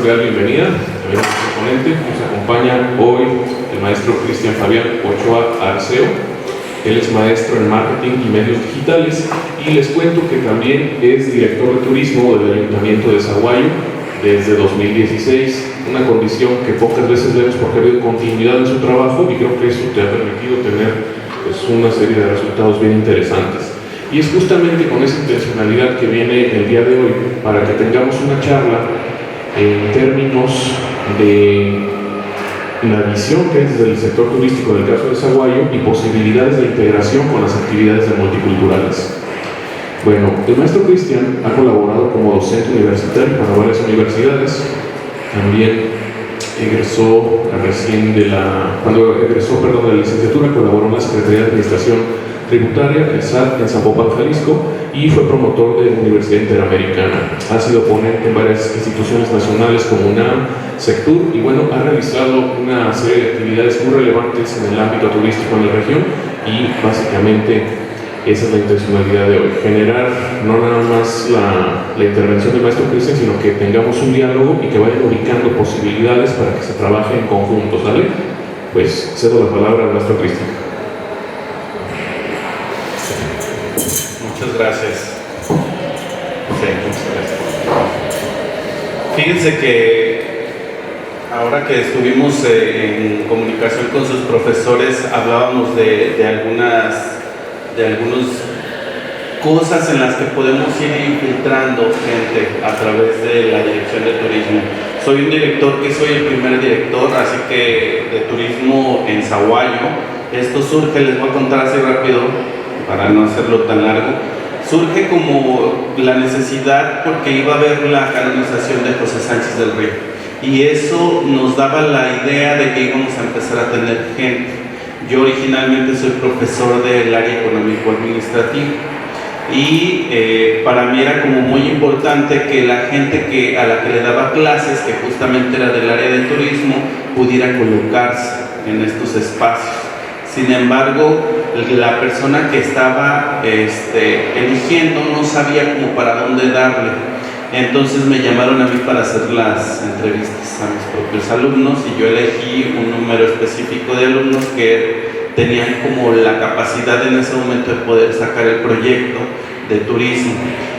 cordial bienvenida. También a nuestro ponente nos acompaña hoy el maestro Cristian Fabián Ochoa Arceo. Él es maestro en marketing y medios digitales y les cuento que también es director de turismo del Ayuntamiento de Zaguayo desde 2016, una condición que pocas veces vemos porque ha habido continuidad en su trabajo y creo que eso te ha permitido tener pues, una serie de resultados bien interesantes. Y es justamente con esa intencionalidad que viene el día de hoy para que tengamos una charla en términos de la visión que es desde el sector turístico del caso de Zaguayo y posibilidades de integración con las actividades de multiculturales. Bueno, el maestro Cristian ha colaborado como docente universitario para varias universidades. También egresó cuando egresó de la licenciatura, colaboró en la Secretaría de Administración Tributaria, el SAT, en Zapopan, Jalisco, y fue promotor de la Universidad Interamericana. Ha sido ponente en varias instituciones nacionales como UNAM, Sectur, y bueno, ha realizado una serie de actividades muy relevantes en el ámbito turístico en la región, y básicamente esa es la intencionalidad de hoy, generar no nada más la intervención del maestro Cristian, sino que tengamos un diálogo y que vayan ubicando posibilidades para que se trabaje en conjunto, ¿sale? Pues cedo la palabra al maestro Cristian. Muchas gracias. Sí, muchas gracias. Fíjense que ahora que estuvimos en comunicación con sus profesores, hablábamos de algunas cosas en las que podemos ir infiltrando gente a través de la dirección de turismo. Soy un director que soy el primer director, así que de turismo en Zaguayo. Esto surge, les voy a contar así rápido para no hacerlo tan largo. Surge como la necesidad porque iba a haber la canonización de José Sánchez del Río y eso nos daba la idea de que íbamos a empezar a tener gente. Yo originalmente soy profesor del área económico-administrativa y para mí era como muy importante que la gente a la que le daba clases, que justamente era del área de turismo, pudiera colocarse en estos espacios. Sin embargo, la persona que estaba eligiendo no sabía cómo para dónde darle. Entonces me llamaron a mí para hacer las entrevistas a mis propios alumnos y yo elegí un número específico de alumnos que tenían como la capacidad en ese momento de poder sacar el proyecto de turismo.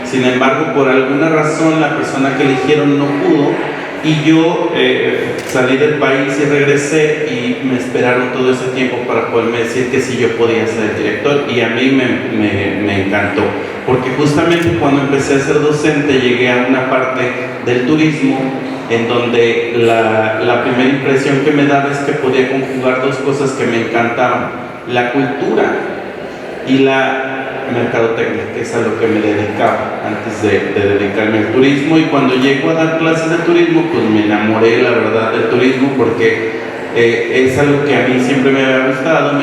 Sin embargo, por alguna razón la persona que eligieron no pudo y yo salí del país y regresé y me esperaron todo ese tiempo para poderme decir que sí yo podía ser el director y a mí me encantó porque justamente cuando empecé a ser docente llegué a una parte del turismo en donde la primera impresión que me daba es que podía conjugar dos cosas que me encantaban: la cultura y la mercadotecnia, que es a lo que me dedicaba antes de dedicarme al turismo. Y cuando llego a dar clases de turismo, pues me enamoré, la verdad, del turismo porque es algo que a mí siempre me había gustado.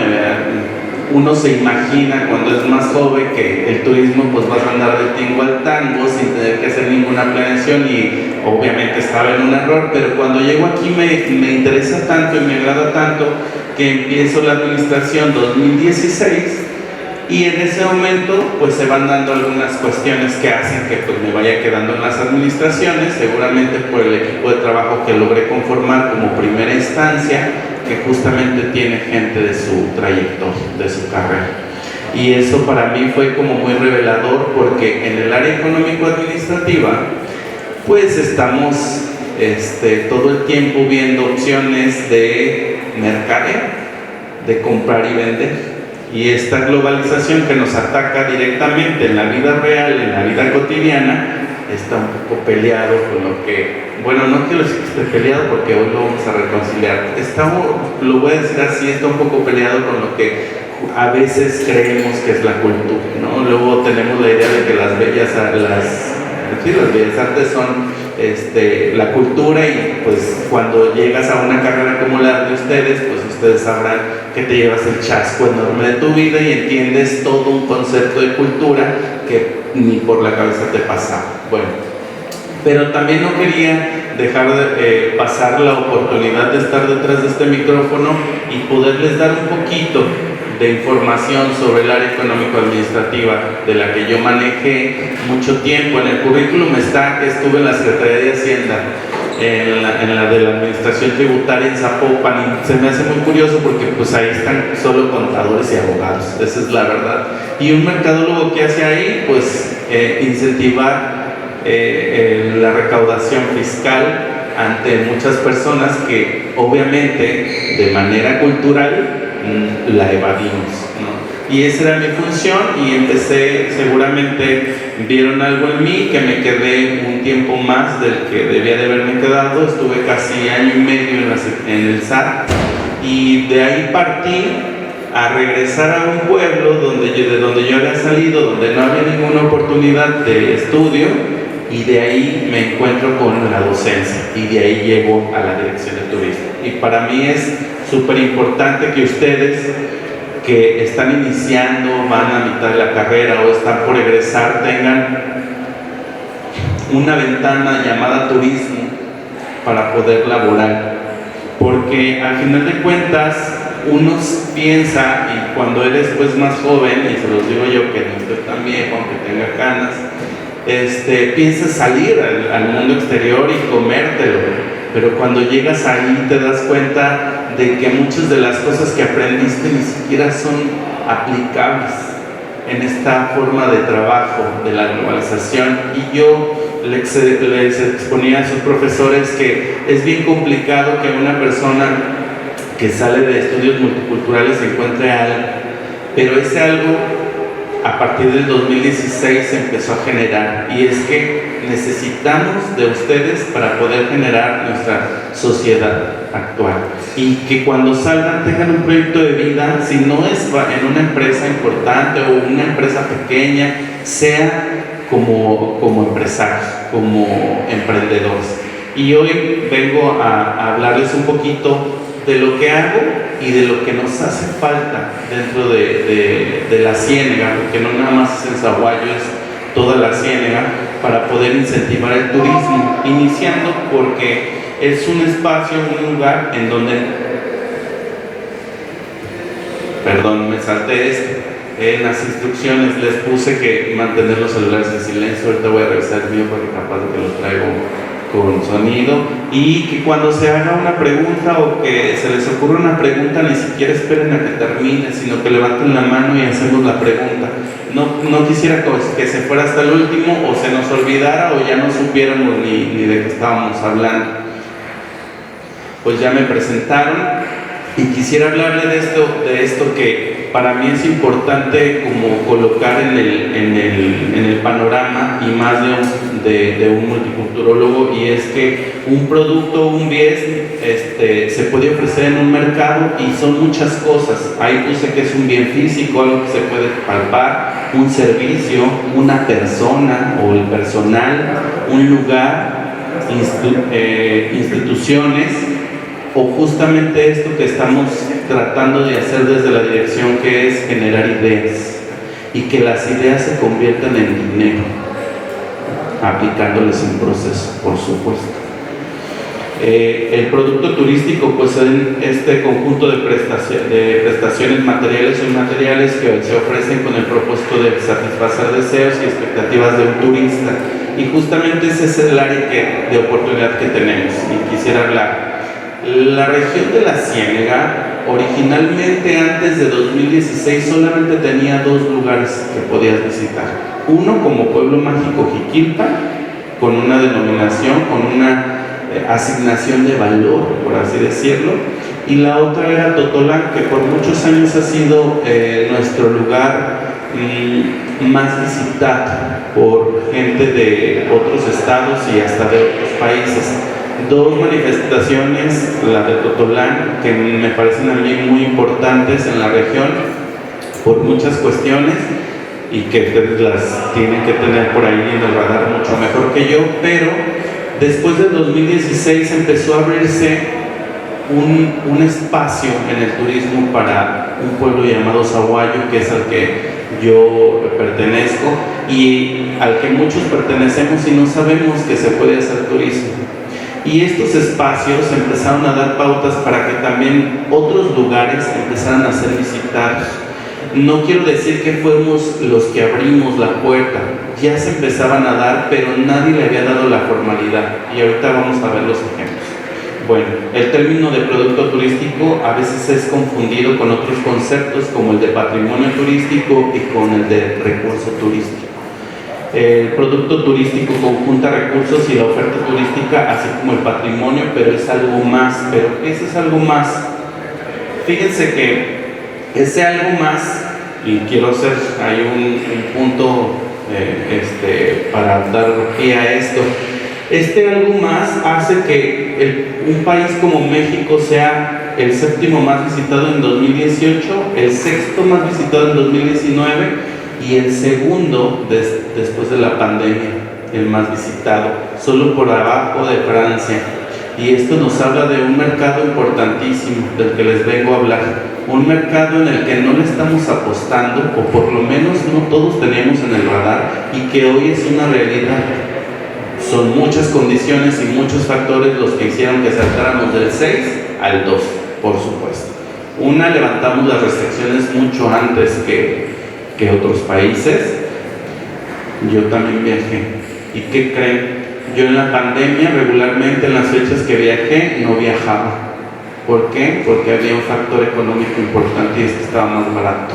Uno se imagina cuando es más joven que el turismo pues vas a andar de tingo al tango sin tener que hacer ninguna planeación y obviamente estaba en un error, pero cuando llego aquí me interesa tanto y me agrada tanto que empiezo la administración 2016 y en ese momento pues se van dando algunas cuestiones que hacen que pues me vaya quedando en las administraciones, seguramente por el equipo de trabajo que logré conformar como primera instancia, que justamente tiene gente de su trayectoria, de su carrera. Y eso para mí fue como muy revelador porque en el área económico-administrativa pues estamos todo el tiempo viendo opciones de mercadeo, de comprar y vender. Y esta globalización que nos ataca directamente en la vida real, en la vida cotidiana, está un poco peleado con lo que, bueno, no quiero decir que esté peleado porque hoy lo vamos a reconciliar, lo voy a decir así, está un poco peleado con lo que a veces creemos que es la cultura, ¿no? Luego tenemos la idea de que las bellas artes son la cultura y pues cuando llegas a una carrera como la de ustedes, pues ustedes sabrán que te llevas el chasco enorme de tu vida y entiendes todo un concepto de cultura que ni por la cabeza te pasaba. Bueno, pero también no quería dejar de pasar la oportunidad de estar detrás de este micrófono y poderles dar un poquito de información sobre el área económico-administrativa de la que yo manejé mucho tiempo. En el currículum está que estuve en la Secretaría de Hacienda en la de la administración tributaria en Zapopan, y se me hace muy curioso porque pues ahí están solo contadores y abogados, esa es la verdad. Y un mercadólogo que hace ahí, pues incentivar la recaudación fiscal ante muchas personas que obviamente de manera cultural la evadimos, ¿no? Y esa era mi función, y empecé, seguramente vieron algo en mí, que me quedé un tiempo más del que debía de haberme quedado. Estuve casi año y medio en el SAT, y de ahí partí a regresar a un pueblo de donde yo había salido, donde no había ninguna oportunidad de estudio, y de ahí me encuentro con la docencia, y de ahí llego a la dirección de turismo. Y para mí es súper importante que ustedes que están iniciando, van a mitad de la carrera o están por egresar, tengan una ventana llamada turismo para poder laborar, porque al final de cuentas uno piensa, y cuando eres pues más joven, y se los digo yo que no estoy tan viejo aunque tenga canas, piensas salir al mundo exterior y comértelo, pero cuando llegas ahí te das cuenta de que muchas de las cosas que aprendiste ni siquiera son aplicables en esta forma de trabajo de la globalización. Y yo les exponía a sus profesores que es bien complicado que una persona que sale de estudios multiculturales encuentre algo, pero ese algo a partir del 2016 se empezó a generar, y es que necesitamos de ustedes para poder generar nuestra sociedad actual, y que cuando salgan tengan un proyecto de vida, si no es en una empresa importante o una empresa pequeña, sea como empresarios, como emprendedores. Y hoy vengo a hablarles un poquito de lo que hago y de lo que nos hace falta dentro de la Ciénega, porque no nada más es en Zaguayo, es toda la Ciénega, para poder incentivar el turismo, iniciando porque es un espacio, un lugar en donde, perdón, me salté esto, en las instrucciones les puse que mantener los celulares en silencio. Ahorita voy a revisar el mío porque capaz de que los traigo con sonido, y que cuando se haga una pregunta o que se les ocurra una pregunta, ni siquiera esperen a que termine, sino que levanten la mano y hacemos la pregunta. No quisiera que se fuera hasta el último, o se nos olvidara, o ya no supiéramos ni de qué estábamos hablando. Pues ya me presentaron, y quisiera hablarle de esto que para mí es importante como colocar en el panorama, y más de un multiculturólogo, y es que un producto, un bien, se puede ofrecer en un mercado, y son muchas cosas. Ahí puse que es un bien físico, algo que se puede palpar, un servicio, una persona o el personal, un lugar, instituciones, o justamente esto que estamos tratando de hacer desde la dirección, que es generar ideas, y que las ideas se conviertan en dinero, aplicándoles un proceso, por supuesto. El producto turístico, pues en este conjunto de prestaciones materiales o inmateriales que se ofrecen con el propósito de satisfacer deseos y expectativas de un turista, y justamente ese es el área de oportunidad que tenemos, y quisiera hablar. La región de la Ciénega, originalmente antes de 2016, solamente tenía 2 lugares que podías visitar. Uno como pueblo mágico Jiquilpa, con una denominación, con una asignación de valor, por así decirlo, y la otra era Totolán, que por muchos años ha sido nuestro lugar más visitado por gente de otros estados y hasta de otros países. 2 manifestaciones, la de Totolán, que me parecen a mí muy importantes en la región por muchas cuestiones, y que ustedes las tienen que tener por ahí en el radar mucho mejor que yo. Pero después del 2016 empezó a abrirse un espacio en el turismo para un pueblo llamado Zaguayo, que es al que yo pertenezco y al que muchos pertenecemos y no sabemos que se puede hacer turismo. Y estos espacios empezaron a dar pautas para que también otros lugares empezaran a ser visitados. No quiero decir que fuimos los que abrimos la puerta, ya se empezaban a dar, pero nadie le había dado la formalidad, y ahorita vamos a ver los ejemplos. Bueno, el término de producto turístico a veces es confundido con otros conceptos como el de patrimonio turístico y con el de recurso turístico. El producto turístico conjunta recursos y la oferta turística, así como el patrimonio, pero es algo más. ¿Pero qué es algo más? Fíjense que ese algo más, y quiero hacer ahí un punto para dar pie a esto. Este algo más hace que un país como México sea el séptimo más visitado en 2018, el sexto más visitado en 2019 y el segundo después de la pandemia, el más visitado, solo por abajo de Francia. Y esto nos habla de un mercado importantísimo del que les vengo a hablar, un mercado en el que no le estamos apostando, o por lo menos no todos teníamos en el radar, y que hoy es una realidad. Son muchas condiciones y muchos factores los que hicieron que saltáramos del 6 al 2, por supuesto. Una, levantamos las restricciones mucho antes que otros países. Yo también viajé. ¿Y qué creen? Yo en la pandemia, regularmente en las fechas que viajé, no viajaba. ¿Por qué? Porque había un factor económico importante y es que estaba más barato.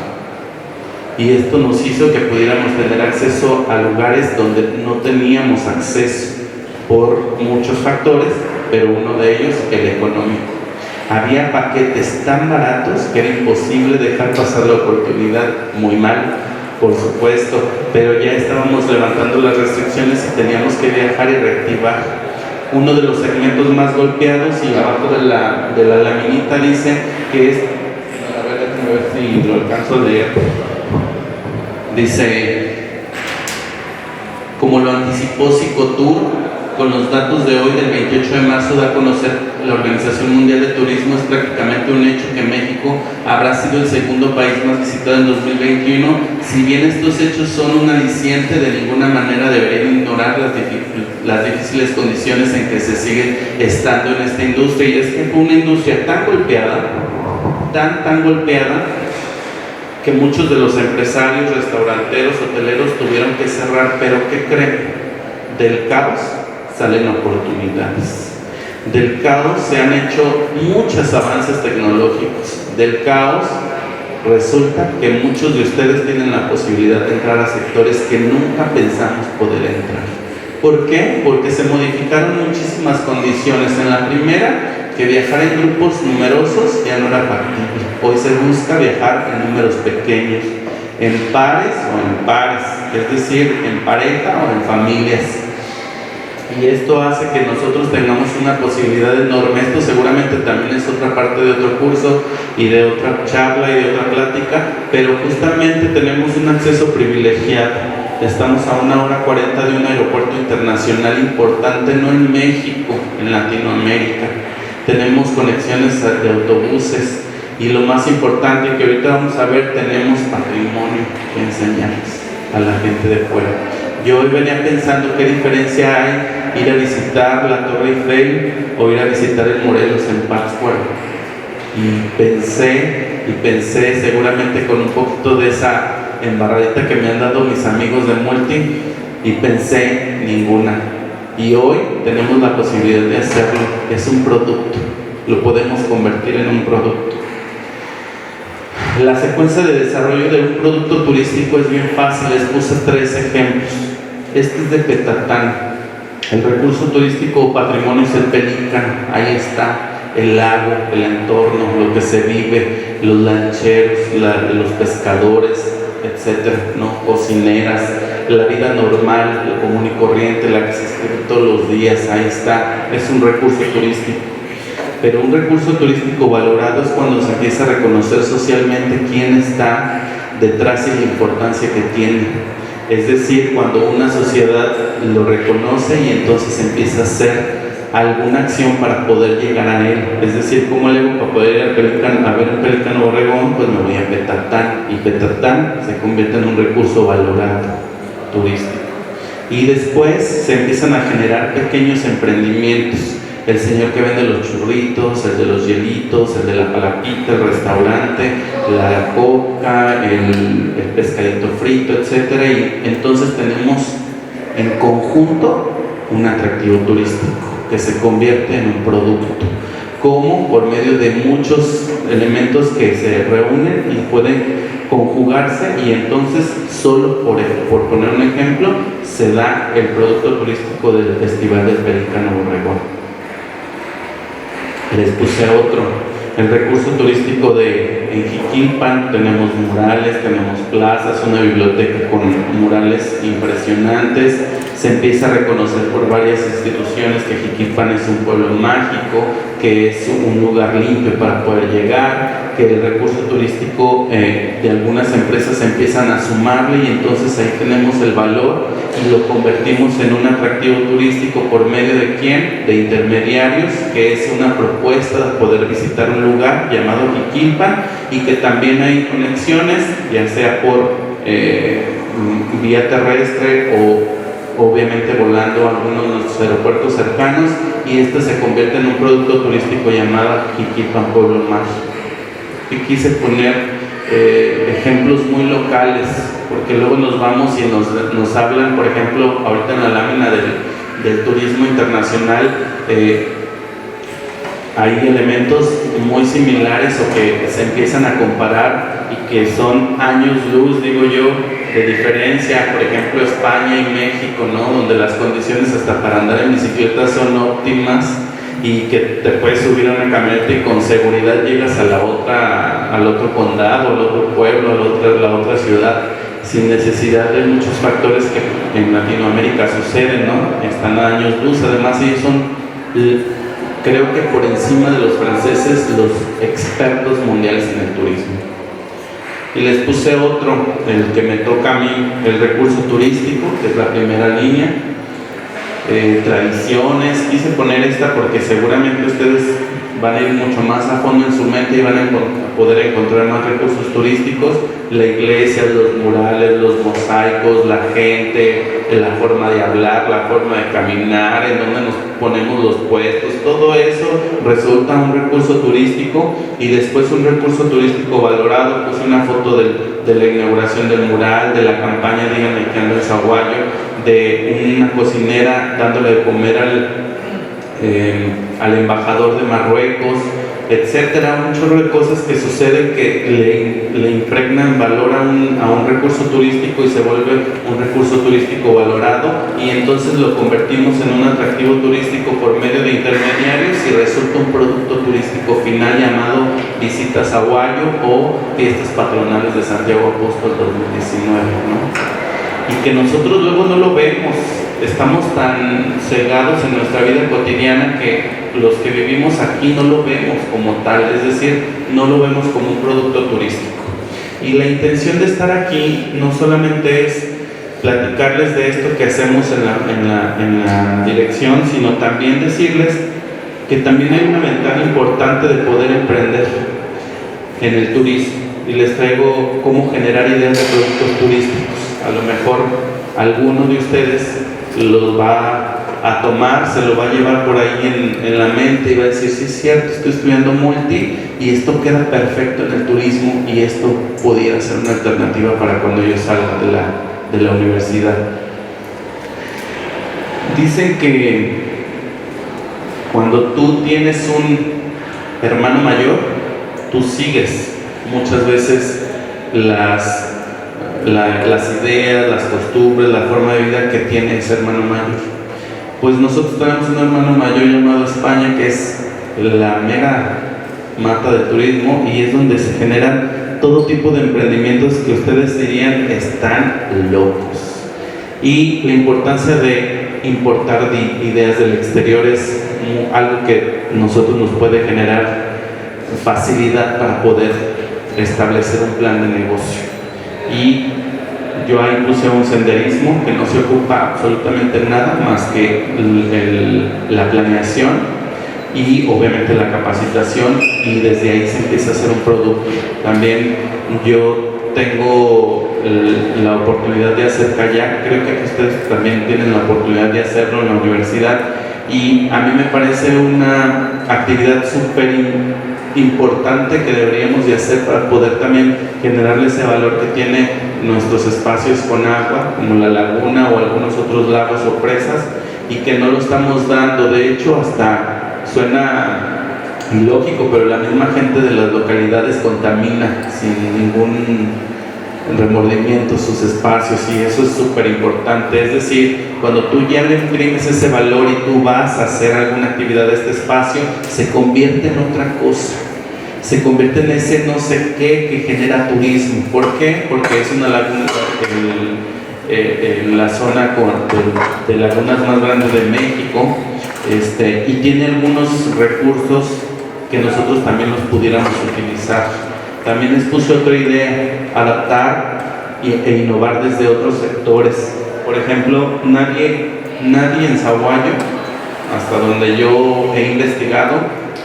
Y esto nos hizo que pudiéramos tener acceso a lugares donde no teníamos acceso por muchos factores, pero uno de ellos, el económico. Había paquetes tan baratos que era imposible dejar pasar la oportunidad. Muy mal, por supuesto, pero ya estábamos levantando las restricciones y teníamos que viajar y reactivar. Uno de los segmentos más golpeados, y abajo de la laminita dice que es, a ver, déjame ver si lo alcanzo a leer. Dice, como lo anticipó Psicotour, con los datos de hoy del 28 de marzo da a conocer la Organización Mundial de Turismo, es prácticamente un hecho que México habrá sido el segundo país más visitado en 2021. Si bien estos hechos son un aliciente, de ninguna manera deberían ignorar las difíciles condiciones en que se sigue estando en esta industria, y es que fue una industria tan golpeada, tan golpeada, que muchos de los empresarios, restauranteros, hoteleros tuvieron que cerrar. Pero ¿qué creen? Del caos salen oportunidades. Del caos se han hecho muchos avances tecnológicos. Del caos resulta que muchos de ustedes tienen la posibilidad de entrar a sectores que nunca pensamos poder entrar. ¿Por qué? Porque se modificaron muchísimas condiciones. En la primera, que viajar en grupos numerosos ya no era factible. Hoy se busca viajar en números pequeños, en pares o en pares, es decir, en pareja o en familias. Y esto hace que nosotros tengamos una posibilidad enorme. Esto seguramente también es otra parte de otro curso y de otra charla y de otra plática, pero justamente tenemos un acceso privilegiado. Estamos a 1 hora 40 de un aeropuerto internacional importante, no en México, en Latinoamérica. Tenemos conexiones de autobuses y lo más importante que ahorita vamos a ver, tenemos patrimonio que enseñarles a la gente de fuera. Yo hoy venía pensando qué diferencia hay ir a visitar la Torre Eiffel o ir a visitar el Morelos en Pátzcuaro. Y pensé seguramente con un poquito de esa embarradita que me han dado mis amigos de Multi, y pensé ninguna. Y hoy tenemos la posibilidad de hacerlo. Es un producto, lo podemos convertir en un producto. La secuencia de desarrollo de un producto turístico es bien fácil. Les puse 3 ejemplos. Este es de Petatán. El recurso turístico o patrimonio es el pelícano. Ahí está el lago, el entorno, lo que se vive, los lancheros, los pescadores, etcétera, ¿no? Cocineras, la vida normal, la común y corriente, la que se escribe todos los días. Ahí está. Es un recurso turístico. Pero un recurso turístico valorado es cuando se empieza a reconocer socialmente quién está detrás y la importancia que tiene. Es decir, cuando una sociedad lo reconoce y entonces empieza a hacer alguna acción para poder llegar a él. Es decir, ¿cómo le hago para poder ir a ver un pelícano Borregón? Pues me voy a Petatán, y Petatán se convierte en un recurso valorado turístico. Y después se empiezan a generar pequeños emprendimientos. el señor que vende los churritos, el de los hielitos, el de la palapita, el restaurante, la coca, el pescadito frito, etc. Y entonces tenemos en conjunto un atractivo turístico que se convierte en un producto, como por medio de muchos elementos que se reúnen y pueden conjugarse, y entonces solo por poner un ejemplo se da el producto turístico del Festival del Pelícano Borregón. Les puse otro, el recurso turístico en Jiquilpan. Tenemos murales, tenemos plazas, una biblioteca con murales impresionantes. Se empieza a reconocer por varias instituciones que Jiquilpan es un pueblo mágico, que es un lugar limpio para poder llegar, que el recurso turístico de algunas empresas empiezan a sumarle, y entonces ahí tenemos el valor y lo convertimos en un atractivo turístico por medio de ¿quién? De intermediarios, que es una propuesta de poder visitar un lugar llamado Jiquilpan, y que también hay conexiones, ya sea por vía terrestre o obviamente volando a algunos de nuestros aeropuertos cercanos, y esto se convierte en un producto turístico llamado Jiquilpan Pueblo Mágico. Y quise poner ejemplos muy locales, porque luego nos vamos y nos hablan, por ejemplo, ahorita en la lámina del turismo internacional, hay elementos muy similares o que se empiezan a comparar y que son años luz, digo yo, de diferencia. Por ejemplo, España y México, ¿no? Donde las condiciones hasta para andar en bicicleta son óptimas, y que te puedes subir a una camioneta y con seguridad llegas al otro condado, al otro pueblo, a la otra ciudad, sin necesidad de muchos factores que en Latinoamérica suceden, ¿no? Están a años luz. Además, ellos son, creo que por encima de los franceses, los expertos mundiales en el turismo. Y les puse otro, el que me toca a mí, el recurso turístico, que es la primera línea. Tradiciones, quise poner esta porque seguramente ustedes van a ir mucho más a fondo en su mente y van a poder encontrar más recursos turísticos: la iglesia, los murales, los mosaicos, la gente, la forma de hablar, la forma de caminar, en donde nos ponemos los puestos. Todo eso resulta un recurso turístico. Y después un recurso turístico valorado, puse una foto de la inauguración del mural, de la campaña Díganme que ando en Zaguayo, de una cocinera dándole de comer al embajador de Marruecos, etcétera. Un chorro de cosas que suceden que le impregnan valor a un recurso turístico y se vuelve un recurso turístico valorado, y entonces lo convertimos en un atractivo turístico por medio de intermediarios, y resulta un producto turístico final llamado Visita a Zaguayo o Fiestas Patronales de Santiago Apóstol 2019, ¿no? Y que nosotros luego no lo vemos. Estamos tan cegados en nuestra vida cotidiana que los que vivimos aquí no lo vemos como tal, es decir, no lo vemos como un producto turístico. Y la intención de estar aquí no solamente es platicarles de esto que hacemos en la dirección, sino también decirles que también hay una ventana importante de poder emprender en el turismo. Y les traigo cómo generar ideas de productos turísticos. A lo mejor alguno de ustedes los va a tomar, se lo va a llevar por ahí en la mente y va a decir: sí, es cierto, estoy estudiando multi y esto queda perfecto en el turismo, y esto pudiera ser una alternativa para cuando yo salga de la universidad. Dicen que cuando tú tienes un hermano mayor, tú sigues muchas veces las ideas, las costumbres, la forma de vida que tiene ese hermano mayor. Pues nosotros tenemos un hermano mayor llamado España, que es la mera mata del turismo, y es donde se generan todo tipo de emprendimientos que ustedes dirían están locos. Y la importancia de importar ideas del exterior es algo que nosotros nos puede generar facilidad para poder establecer un plan de negocio. Y yo ahí puse un senderismo que no se ocupa absolutamente nada más que la planeación y obviamente la capacitación, y desde ahí se empieza a hacer un producto. También yo tengo la oportunidad de hacer kayak, creo que ustedes también tienen la oportunidad de hacerlo en la universidad, Y a mí me parece una actividad súper importante que deberíamos de hacer para poder también generarle ese valor que tiene nuestros espacios con agua, como la laguna o algunos otros lagos o presas, y que no lo estamos dando. De hecho, hasta suena ilógico, pero la misma gente de las localidades contamina sin ningún remordimiento sus espacios, y eso es súper importante. Es decir, cuando tú ya le imprimes ese valor y tú vas a hacer alguna actividad de este espacio, se convierte en otra cosa, se convierte en ese no sé qué que genera turismo. ¿Por qué? Porque es una laguna en la zona de lagunas más grandes de México, y tiene algunos recursos que nosotros también los pudiéramos utilizar. También les puse otra idea: adaptar e innovar desde otros sectores. Por ejemplo, nadie en Sahuayo, hasta donde yo he investigado,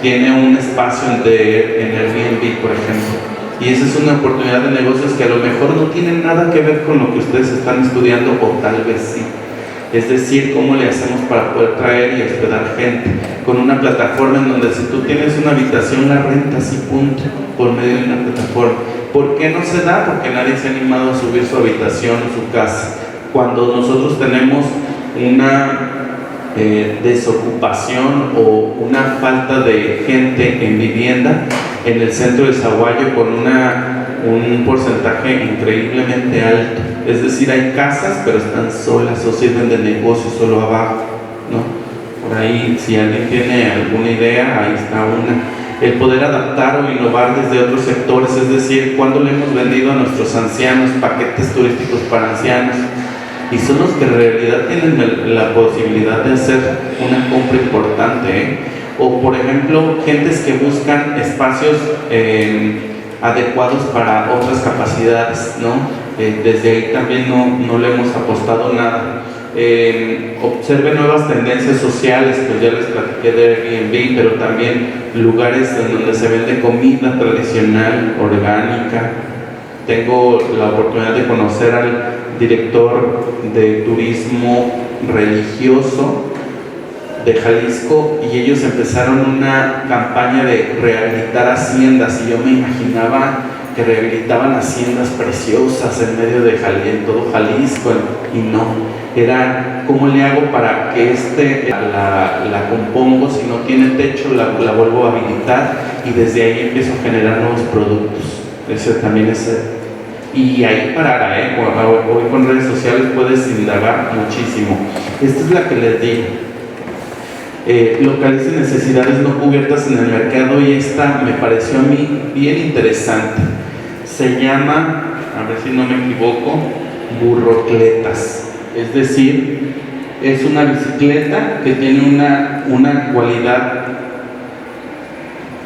tiene un espacio en Airbnb, por ejemplo. Y esa es una oportunidad de negocios que a lo mejor no tienen nada que ver con lo que ustedes están estudiando, o tal vez sí. Es decir, cómo le hacemos para poder traer y hospedar gente con una plataforma en donde si tú tienes una habitación la rentas y punto, por medio de una plataforma. ¿Por qué no se da? Porque nadie se ha animado a subir su habitación o su casa. Cuando nosotros tenemos una desocupación o una falta de gente en vivienda en el centro de Sahuayo con un porcentaje increíblemente alto. Es decir, hay casas pero están solas o sirven de negocio solo abajo, ¿no? Por ahí, si alguien tiene alguna idea, ahí está una. El poder adaptar o innovar desde otros sectores, es decir, cuando le hemos vendido a nuestros ancianos paquetes turísticos para ancianos, y son los que en realidad tienen la posibilidad de hacer una compra importante, ¿eh? O por ejemplo, gentes que buscan espacios adecuados para otras capacidades, ¿no? Desde ahí también no le hemos apostado nada. Observe nuevas tendencias sociales, pues ya les platiqué de Airbnb, pero también lugares en donde se vende comida tradicional, orgánica. Tengo la oportunidad de conocer al director de turismo religioso de Jalisco, y ellos empezaron una campaña de rehabilitar haciendas, y yo me imaginaba que rehabilitaban haciendas preciosas en medio de en todo Jalisco, y no, era cómo le hago para que la compongo, si no tiene techo la vuelvo a habilitar, y desde ahí empiezo a generar nuevos productos. Ese también es, y ahí parará, hoy con redes sociales puedes indagar muchísimo. Esta es la que les digo. Localice necesidades no cubiertas en el mercado, y esta me pareció a mí bien interesante. Se llama, a ver si no me equivoco, burrocletas. Es decir, es una bicicleta que tiene una cualidad,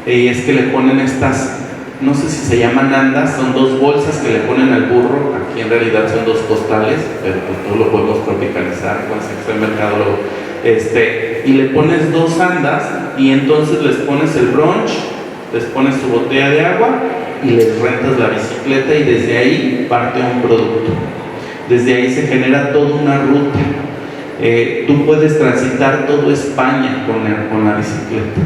y es que le ponen estas, no sé si se llaman andas, son dos bolsas que le ponen al burro. Aquí en realidad son dos costales, pero pues todo lo podemos tropicalizar con el mercado. Y le pones dos andas, y entonces les pones el brunch, les pones su botella de agua y les rentas la bicicleta, y desde ahí parte un producto. Desde ahí se genera toda una ruta. Tú puedes transitar toda España con la bicicleta.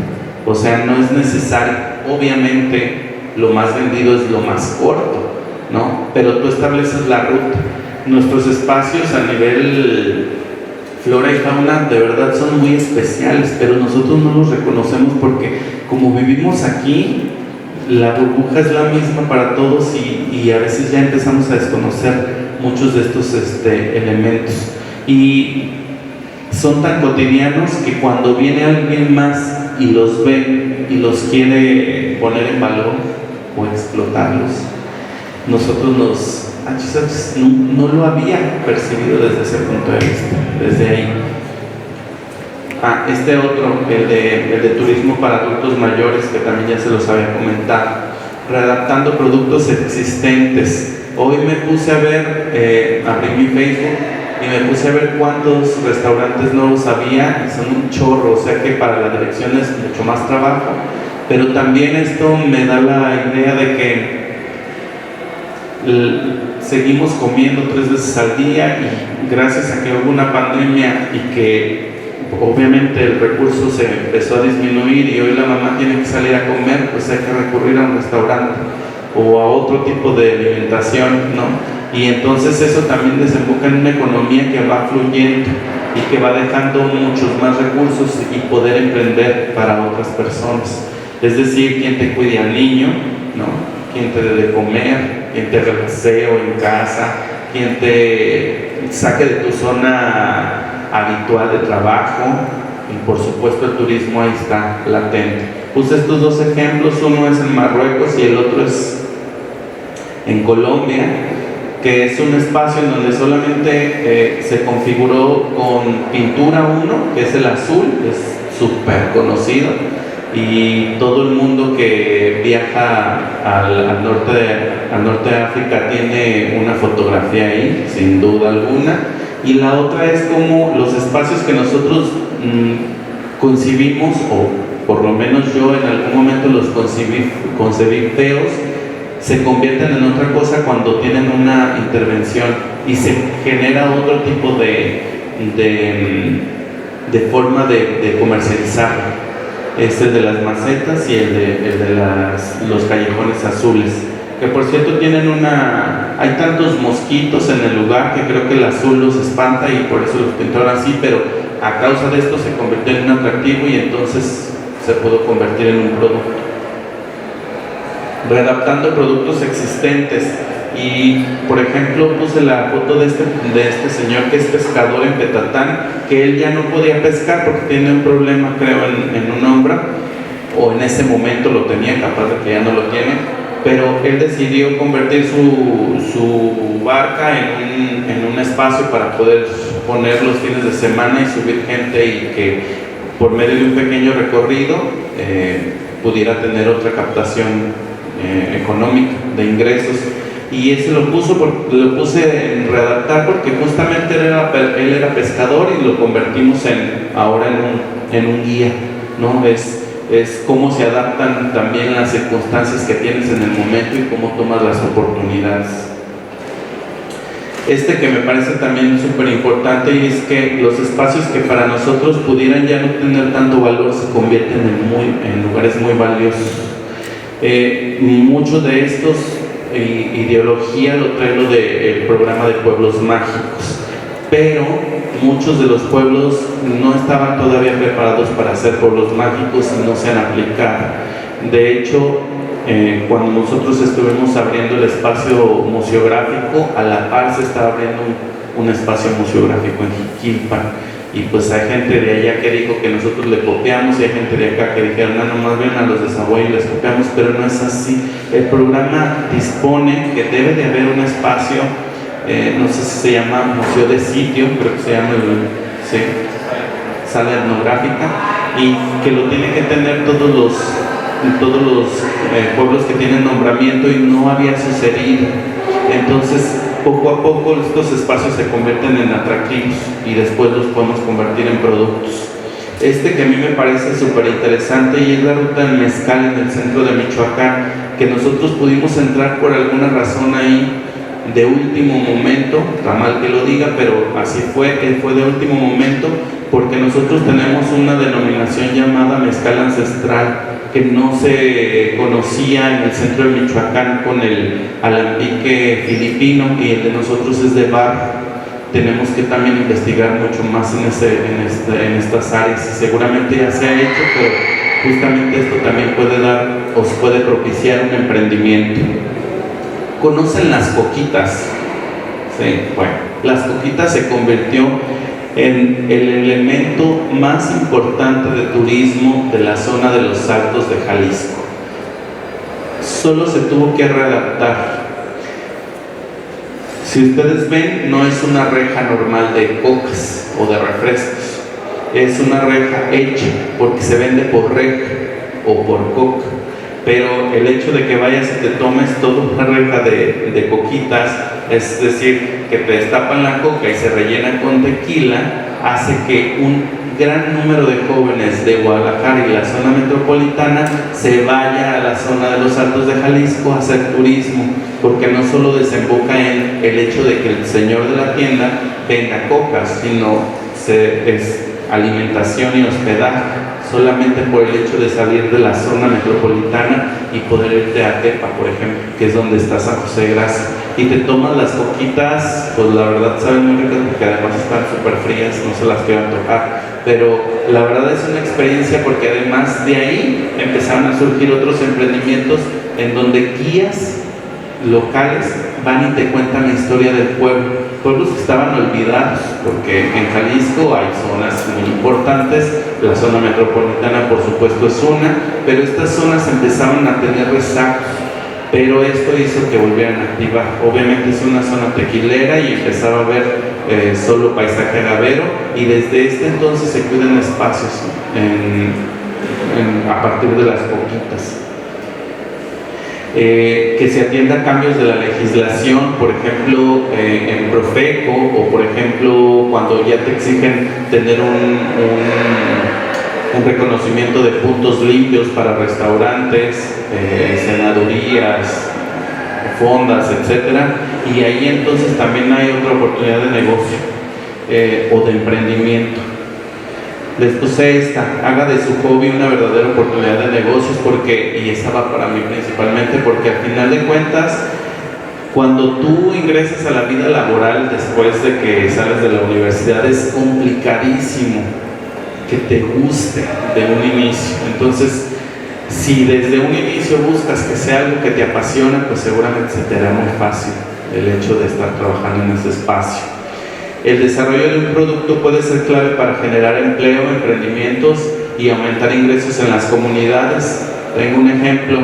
O sea, no es necesario. Obviamente, lo más vendido es lo más corto, ¿no? Pero tú estableces la ruta. Nuestros espacios a nivel flora y fauna de verdad son muy especiales, pero nosotros no los reconocemos porque como vivimos aquí, la burbuja es la misma para todos, y a veces ya empezamos a desconocer muchos de estos elementos, y son tan cotidianos que cuando viene alguien más y los ve y los quiere poner en valor o explotarlos, nosotros no lo había percibido desde ese punto de vista, desde ahí. Este otro, el de turismo para adultos mayores, que también ya se los había comentado, readaptando productos existentes. Hoy me puse a ver, abrí mi Facebook y me puse a ver cuántos restaurantes nuevos había, y son un chorro, o sea que para la dirección es mucho más trabajo, pero también esto me da la idea de que seguimos comiendo 3 veces al día, y gracias a que hubo una pandemia y que obviamente el recurso se empezó a disminuir y hoy la mamá tiene que salir a comer, pues hay que recurrir a un restaurante o a otro tipo de alimentación, ¿no? Y entonces eso también desemboca en una economía que va fluyendo y que va dejando muchos más recursos y poder emprender para otras personas. Es decir, quien te cuide al niño, ¿no? Quien te dé de comer, quien te haga el aseo en casa, quien te saque de tu zona habitual de trabajo, y por supuesto el turismo ahí está latente. Puse estos dos ejemplos, uno es en Marruecos y el otro es en Colombia, que es un espacio en donde solamente se configuró con pintura 1, que es el azul, que es súper conocido, y todo el mundo que viaja al norte de África tiene una fotografía ahí, sin duda alguna. Y la otra es como los espacios que nosotros concibimos, o por lo menos yo en algún momento los concebí feos, se convierten en otra cosa cuando tienen una intervención y se genera otro tipo de forma de comercializar. Es el de las macetas y el de los callejones azules, que por cierto tienen hay tantos mosquitos en el lugar que creo que el azul los espanta y por eso los pintaron así, pero a causa de esto se convirtió en un atractivo y entonces se pudo convertir en un producto. Readaptando productos existentes, y por ejemplo puse la foto de este señor que es pescador en Petatán, que él ya no podía pescar porque tiene un problema, creo, en un hombro, o en ese momento lo tenía, capaz de que ya no lo tiene, pero él decidió convertir su barca en un espacio para poder poner los fines de semana y subir gente, y que por medio de un pequeño recorrido pudiera tener otra captación económica de ingresos. Y ese lo puse en readaptar porque justamente él era pescador y lo convertimos ahora en un guía, ¿no? Es cómo se adaptan también las circunstancias que tienes en el momento y cómo tomas las oportunidades. Que me parece también súper importante, y es que los espacios que para nosotros pudieran ya no tener tanto valor se convierten en lugares muy valiosos. Muchos de estos ideología lo trae lo del programa de pueblos mágicos, pero muchos de los pueblos no estaban todavía preparados para ser pueblos mágicos y no se han aplicado. De hecho, cuando nosotros estuvimos abriendo el espacio museográfico, a la par se estaba abriendo un espacio museográfico en Jiquilpan. Y pues hay gente de allá que dijo que nosotros le copiamos, y hay gente de acá que dijeron, no, nomás ven a los de Zaguayo y les copiamos, pero no es así. El programa dispone que debe de haber un espacio, no sé si se llama Museo de Sitio, creo que se llama sala etnográfica, y que lo tienen que tener todos los pueblos que tienen nombramiento, y no había sucedido. Entonces, poco a poco estos espacios se convierten en atractivos y después los podemos convertir en productos. Que a mí me parece súper interesante, y es la ruta del mezcal en el centro de Michoacán, que nosotros pudimos entrar por alguna razón ahí de último momento, está mal que lo diga, pero así fue de último momento, porque nosotros tenemos una denominación llamada mezcal ancestral, que no se conocía en el centro de Michoacán con el alambique filipino, y el de nosotros es de barro. Tenemos que también investigar mucho más en estas áreas, y seguramente ya se ha hecho, pero justamente esto también os puede propiciar un emprendimiento. ¿Conocen las coquitas? Sí, bueno, las coquitas se convirtió en el elemento más importante de turismo de la zona de los Altos de Jalisco. Solo se tuvo que readaptar. Si ustedes ven, no es una reja normal de cocas o de refrescos, es una reja hecha porque se vende por reja o por coca, pero el hecho de que vayas y te tomes toda una reja de coquitas, es decir, que te destapan la coca y se rellena con tequila, hace que un gran número de jóvenes de Guadalajara y la zona metropolitana se vaya a la zona de los Altos de Jalisco a hacer turismo, porque no solo desemboca en el hecho de que el señor de la tienda venda cocas, sino alimentación y hospedaje, solamente por el hecho de salir de la zona metropolitana y poder irte a Tepa, por ejemplo, que es donde está San José de Gracia, y te tomas las coquitas, pues la verdad saben muy ricas porque además están súper frías, no se las quieran tocar, pero la verdad es una experiencia porque además de ahí empezaron a surgir otros emprendimientos en donde guías locales van y te cuentan la historia del pueblo, pueblos que estaban olvidados, porque en Jalisco hay zonas muy importantes, la zona metropolitana por supuesto es una, pero estas zonas empezaban a tener rezagos, pero esto hizo que volvieran a activar. Obviamente es una zona tequilera y empezaba a haber solo paisaje agavero, y desde este entonces se cuidan espacios a partir de las coquitas. Que se atienda a cambios de la legislación, por ejemplo, en Profeco, o por ejemplo, cuando ya te exigen tener un reconocimiento de puntos limpios para restaurantes, senadurías, fondas, etcétera, y ahí entonces también hay otra oportunidad de negocio o de emprendimiento. Les puse esta: haga de su hobby una verdadera oportunidad de negocios, porque, y esa va para mí principalmente, porque al final de cuentas, cuando tú ingresas a la vida laboral después de que sales de la universidad, es complicadísimo que te guste de un inicio. Entonces, si desde un inicio buscas que sea algo que te apasiona, pues seguramente se te hará muy fácil el hecho de estar trabajando en ese espacio. El desarrollo de un producto puede ser clave para generar empleo, emprendimientos y aumentar ingresos en las comunidades. Tengo un ejemplo.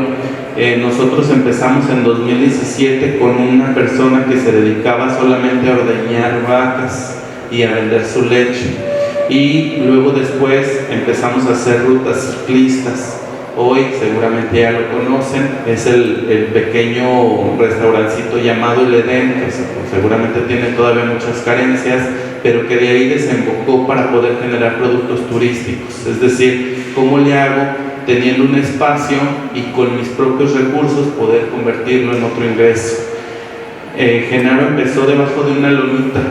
Nosotros empezamos en 2017 con una persona que se dedicaba solamente a ordeñar vacas y a vender su leche. Y luego después empezamos a hacer rutas ciclistas. Hoy seguramente ya lo conocen, es el pequeño restaurancito llamado El Edén, que seguramente tiene todavía muchas carencias, pero que de ahí desembocó para poder generar productos turísticos. Es decir, ¿cómo le hago teniendo un espacio y con mis propios recursos poder convertirlo en otro ingreso? Genaro empezó debajo de una lonita.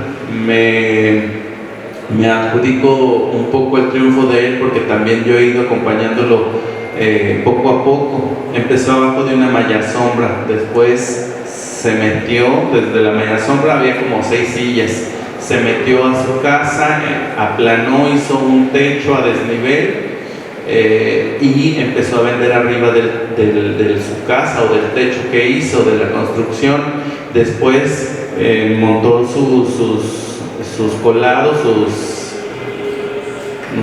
Me adjudico un poco el triunfo de él porque también yo he ido acompañándolo poco a poco. Empezó abajo de una malla sombra, después se metió, desde la malla sombra había como 6 sillas, se metió a su casa, aplanó, hizo un techo a desnivel y empezó a vender arriba de su casa o del techo que hizo, de la construcción. Después montó sus colados, no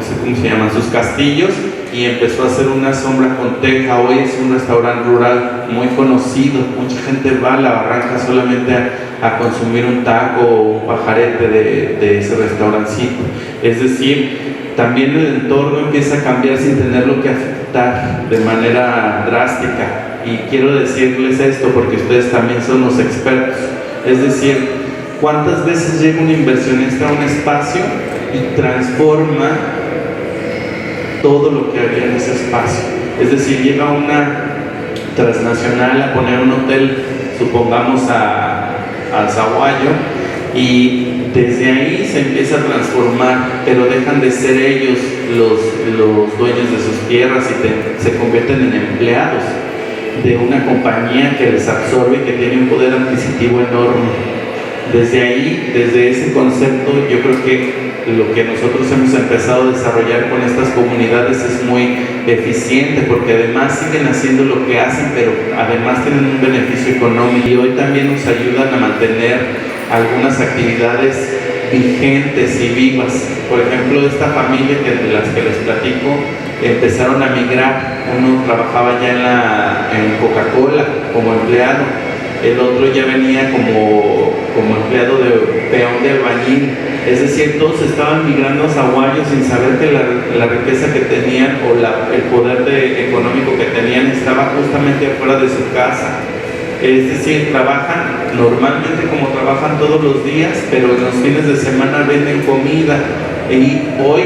sé cómo se llaman, sus castillos, y empezó a hacer una sombra con teja. Hoy es un restaurante rural muy conocido, mucha gente va a la Barranca solamente a consumir un taco o un pajarete de ese restaurancito. Es decir, también el entorno empieza a cambiar sin tenerlo que afectar de manera drástica, y quiero decirles esto porque ustedes también son los expertos. Es decir, ¿cuántas veces llega un inversionista a un espacio y transforma todo lo que había en ese espacio? Es decir, llega una transnacional a poner un hotel, supongamos al Zaguayo, y desde ahí se empieza a transformar, pero dejan de ser ellos los dueños de sus tierras y se convierten en empleados de una compañía que les absorbe y que tiene un poder adquisitivo enorme. Desde ahí, desde ese concepto, yo creo que lo que nosotros hemos empezado a desarrollar con estas comunidades es muy eficiente, porque además siguen haciendo lo que hacen, pero además tienen un beneficio económico, y hoy también nos ayudan a mantener algunas actividades vigentes y vivas. Por ejemplo, esta familia de las que les platico empezaron a migrar. Uno trabajaba ya en Coca-Cola como empleado, el otro ya venía como empleado de peón de albañil. Es decir, todos estaban migrando a Zaguayo sin saber que la riqueza que tenían o el poder económico que tenían estaba justamente afuera de su casa. Es decir, trabajan normalmente como trabajan todos los días, pero en los fines de semana venden comida. Y hoy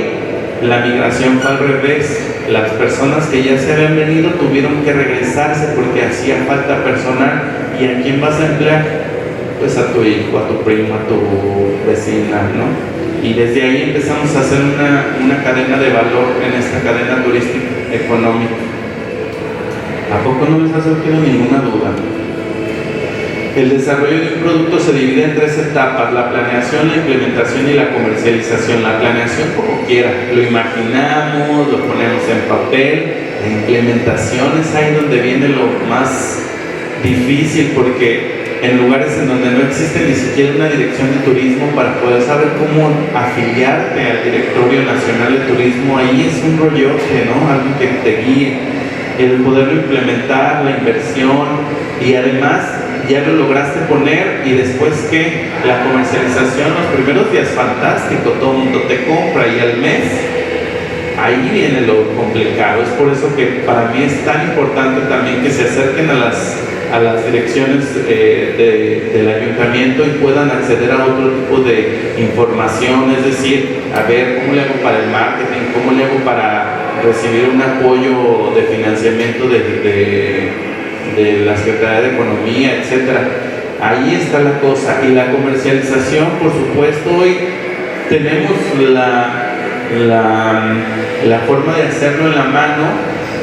la migración fue al revés. Las personas que ya se habían venido tuvieron que regresarse porque hacía falta personal. ¿Y a quién vas a emplear? Pues a tu hijo, a tu primo, a tu vecina, ¿no? Y desde ahí empezamos a hacer una cadena de valor en esta cadena turística económica. ¿A poco no les ha surgido ninguna duda? El desarrollo de un producto se divide en 3 etapas: la planeación, la implementación y la comercialización. La planeación como quiera, lo imaginamos, lo ponemos en papel. La implementación es ahí donde viene lo más difícil, porque en lugares en donde no existe ni siquiera una dirección de turismo para poder saber cómo afiliarte al Directorio Nacional de Turismo, ahí es un rollote, ¿no? Algo que te guíe, el poderlo implementar, la inversión, y además ya lo lograste poner, y después que la comercialización, los primeros días fantástico, todo el mundo te compra, y al mes ahí viene lo complicado. Es por eso que para mí es tan importante también que se acerquen a las direcciones del ayuntamiento y puedan acceder a otro tipo de información, es decir, a ver cómo le hago para el marketing, cómo le hago para recibir un apoyo de financiamiento de la Secretaría de Economía, etcétera. Ahí está la cosa. Y la comercialización, por supuesto, hoy tenemos la forma de hacerlo en la mano,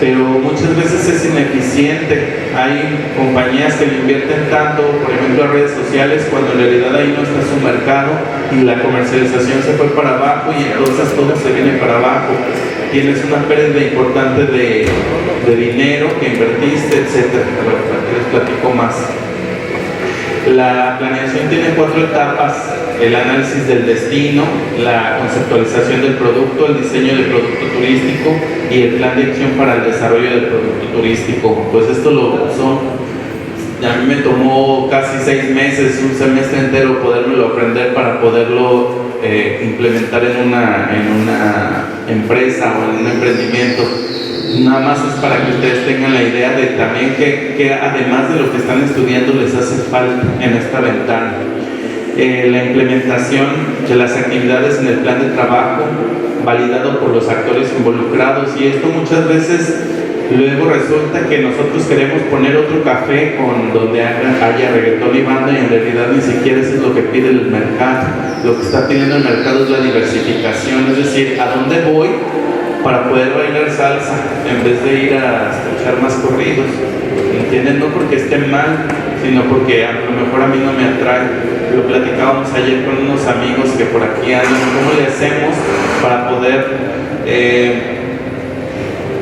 pero muchas veces es ineficiente. Hay compañías que le invierten tanto, por ejemplo, a redes sociales, cuando en realidad ahí no está su mercado y la comercialización se fue para abajo, y entonces todo se viene para abajo. Tienes una pérdida importante de dinero que invertiste, etc. Aquí les platico más. La planeación tiene 4 etapas: el análisis del destino, la conceptualización del producto, el diseño del producto turístico y el plan de acción para el desarrollo del producto turístico. Pues esto a mí me tomó casi 6 meses, un semestre entero, podérmelo aprender para poderlo implementar en una empresa o en un emprendimiento. Nada más es para que ustedes tengan la idea de también que además de lo que están estudiando les hace falta en esta ventana. La implementación de las actividades en el plan de trabajo, validado por los actores involucrados, y esto muchas veces luego resulta que nosotros queremos poner otro café donde haya reggaetón y banda, y en realidad ni siquiera eso es lo que pide el mercado. Lo que está pidiendo el mercado es la diversificación, es decir, ¿a dónde voy para poder bailar salsa en vez de ir a escuchar más corridos? ¿Entienden? No porque esté mal, sino porque a lo mejor a mí no me atrae. Lo platicábamos ayer con unos amigos que por aquí andan. ¿Cómo le hacemos para poder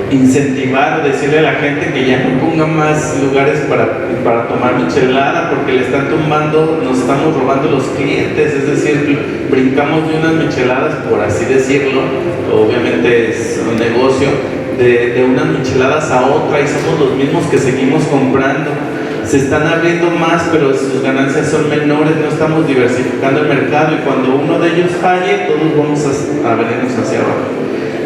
incentivar, decirle a la gente que ya no ponga más lugares para tomar michelada, porque le están tumbando, nos estamos robando los clientes? Es decir, brincamos de unas micheladas, por así decirlo, obviamente es un negocio, de unas micheladas a otra, y somos los mismos que seguimos comprando. Se están abriendo más, pero sus ganancias son menores, no estamos diversificando el mercado, y cuando uno de ellos falle, todos vamos a venirnos hacia abajo.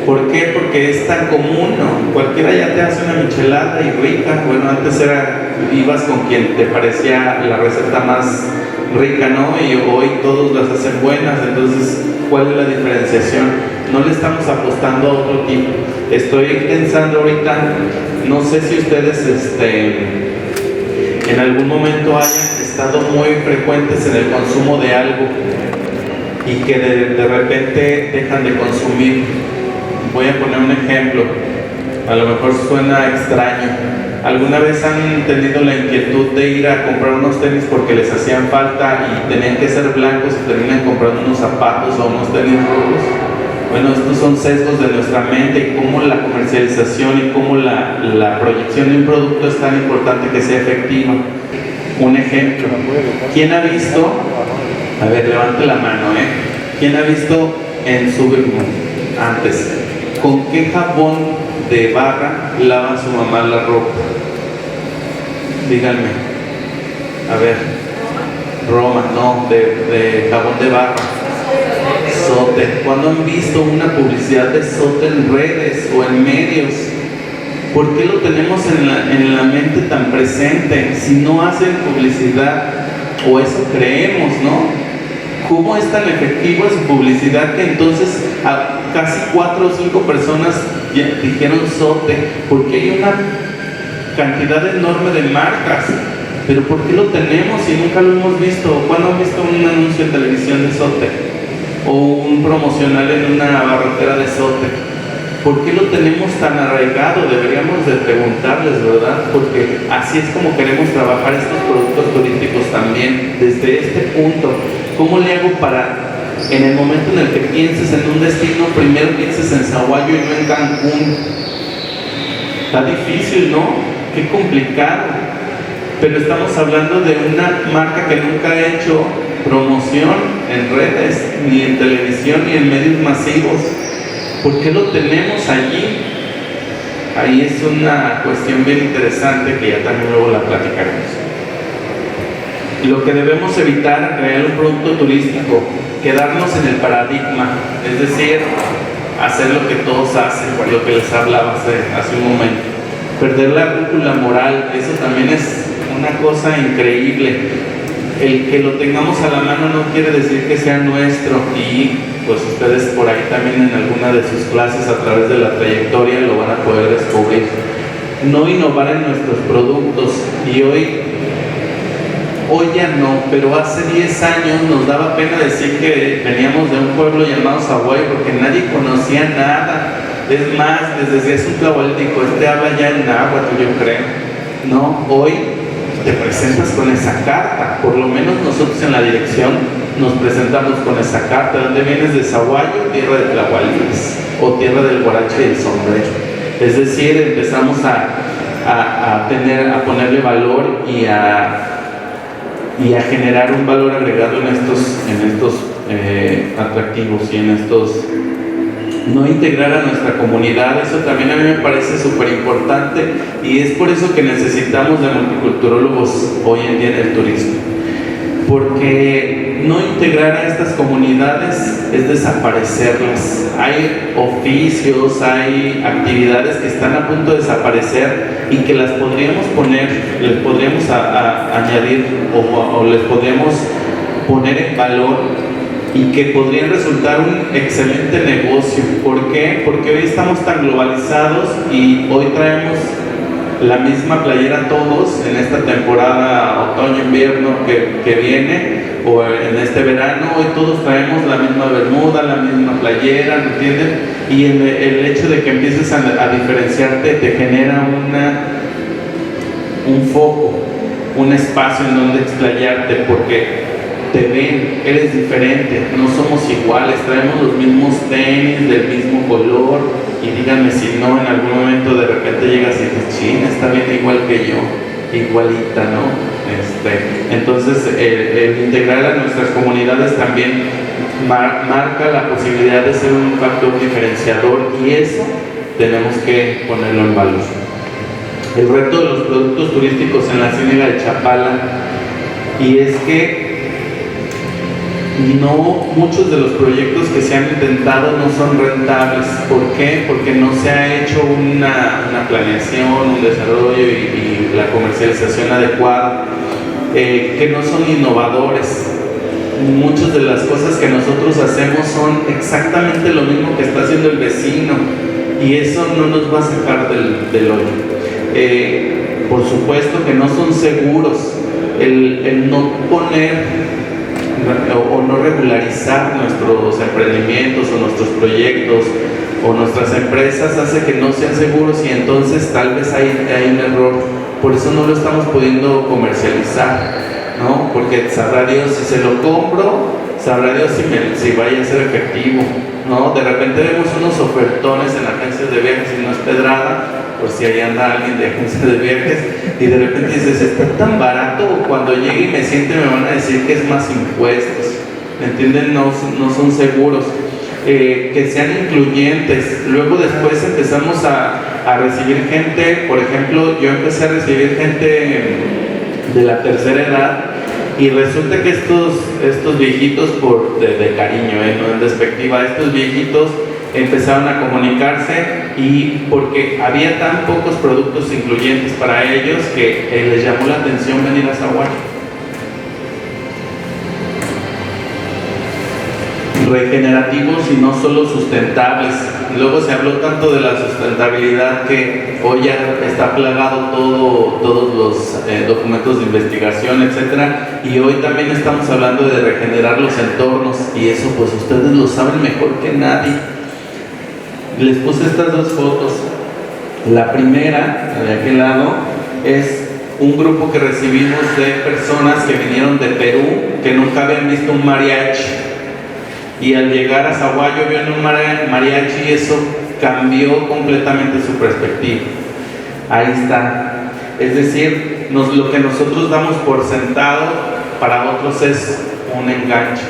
¿Por qué? Porque es tan común, ¿no? Cualquiera ya te hace una michelada y rica. Bueno, antes ibas con quien te parecía la receta más rica, ¿no? Y hoy todos las hacen buenas. Entonces, ¿cuál es la diferenciación? No le estamos apostando a otro tipo. Estoy pensando ahorita, no sé si ustedes en algún momento hayan estado muy frecuentes en el consumo de algo y que de repente dejan de consumir. Voy a poner un ejemplo, a lo mejor suena extraño. ¿Alguna vez han tenido la inquietud de ir a comprar unos tenis porque les hacían falta y tenían que ser blancos y terminan comprando unos zapatos o unos tenis rojos? Bueno, estos son sesgos de nuestra mente, y cómo la comercialización y cómo la proyección de un producto es tan importante que sea efectiva. Un ejemplo, ¿quién ha visto? A ver, levante la mano, ¿quién ha visto en su antes? ¿Con qué jabón de barra lava su mamá la ropa? Díganme. A ver. Roma, no, de jabón de barra. Sote. ¿Cuándo han visto una publicidad de Sote en redes o en medios? ¿Por qué lo tenemos en la mente tan presente? Si no hacen publicidad, o eso creemos, ¿no? ¿Cómo es tan efectiva su publicidad que entonces a casi 4 o 5 personas ya dijeron Sote? Porque hay una cantidad enorme de marcas, pero ¿por qué lo tenemos y nunca lo hemos visto? ¿Cuándo han visto un anuncio en televisión de Sote? o un promocional en una barrotera de Zote. ¿Por qué lo tenemos tan arraigado? Deberíamos de preguntarles, ¿verdad? Porque así es como queremos trabajar estos productos turísticos también, desde este punto. ¿Cómo le hago para, en el momento en el que pienses en un destino, primero pienses en Zaguayo y no en Cancún? Está difícil, ¿no? Qué complicado. Pero estamos hablando de una marca que nunca ha hecho promoción en redes, ni en televisión, ni en medios masivos. ¿Por qué lo tenemos allí? Ahí es una cuestión bien interesante que ya también luego la platicaremos. Lo que debemos evitar al crear un producto turístico, quedarnos en el paradigma, es decir, hacer lo que todos hacen, por lo que les hablaba hace un momento. Perder la brújula moral, eso también es una cosa increíble. El que lo tengamos a la mano no quiere decir que sea nuestro, y pues ustedes por ahí también en alguna de sus clases a través de la trayectoria lo van a poder descubrir. No innovar en nuestros productos, y hoy ya no, pero hace 10 años nos daba pena decir que veníamos de un pueblo llamado Zaguayo porque nadie conocía nada. Es más, les decía, es un tlahualtico, habla ya en náhuatl, yo creo. No, hoy te presentas con esa carta, por lo menos nosotros en la dirección nos presentamos con esa carta. ¿Dónde vienes? De Zaguayo, tierra de tlahualis, o tierra del guarache y el sombrero. Es decir, empezamos a ponerle valor y a generar un valor agregado en estos atractivos y en estos. No integrar a nuestra comunidad, eso también a mí me parece súper importante, y es por eso que necesitamos de multiculturólogos hoy en día en el turismo, porque no integrar a estas comunidades es desaparecerlas. Hay oficios, hay actividades que están a punto de desaparecer y que las podríamos poner, les podríamos añadir o les podríamos poner en valor, y que podrían resultar un excelente negocio. ¿Por qué? Porque hoy estamos tan globalizados y hoy traemos la misma playera todos en esta temporada otoño-invierno que viene, o en este verano. Hoy todos traemos la misma bermuda, la misma playera, ¿me entienden? Y el hecho de que empieces a diferenciarte te genera un foco, un espacio en donde explayarte, porque te ven, eres diferente, no somos iguales, traemos los mismos tenis del mismo color, y díganme si no, en algún momento de repente llegas y dices, ching, está bien igual que yo, igualita, ¿no? Entonces el integrar a nuestras comunidades también marca la posibilidad de ser un factor diferenciador, y eso tenemos que ponerlo en valor. El reto de los productos turísticos en la Ciénega de Chapala, y es que muchos de los proyectos que se han intentado no son rentables. ¿Por qué? Porque no se ha hecho una planeación, un desarrollo y la comercialización adecuada, que no son innovadores. Muchas de las cosas que nosotros hacemos son exactamente lo mismo que está haciendo el vecino, y eso no nos va a sacar del hoyo. Por supuesto que no son seguros. El no poner o no regularizar nuestros emprendimientos o nuestros proyectos o nuestras empresas hace que no sean seguros, y entonces tal vez hay un error. Por eso no lo estamos pudiendo comercializar, ¿no? Porque sabrá Dios si se lo compro, sabrá Dios si vaya a ser efectivo, ¿no? De repente vemos unos ofertones en agencias de viajes, y no es pedrada, por si ahí anda alguien de agencias de viajes, y de repente dices, está tan barato, cuando llegue y me siente me van a decir que es más impuestos, ¿me entienden? No son seguros. Que sean incluyentes. Luego después empezamos a recibir gente, por ejemplo, yo empecé a recibir gente de la tercera edad, y resulta que estos viejitos, de cariño, no en despectiva, estos viejitos empezaron a comunicarse, y porque había tan pocos productos incluyentes para ellos que les llamó la atención venir a Zaguayo. Regenerativos y no solo sustentables. Luego se habló tanto de la sustentabilidad que hoy ya está plagado todos los documentos de investigación, etcétera, y hoy también estamos hablando de regenerar los entornos, y eso pues ustedes lo saben mejor que nadie. Les puse estas dos fotos. La primera, de aquel lado, es un grupo que recibimos de personas que vinieron de Perú, que nunca habían visto un mariachi, y al llegar a Sahuayo vieron un mariachi y eso cambió completamente su perspectiva. Ahí está. Es decir, lo que nosotros damos por sentado para otros es un enganche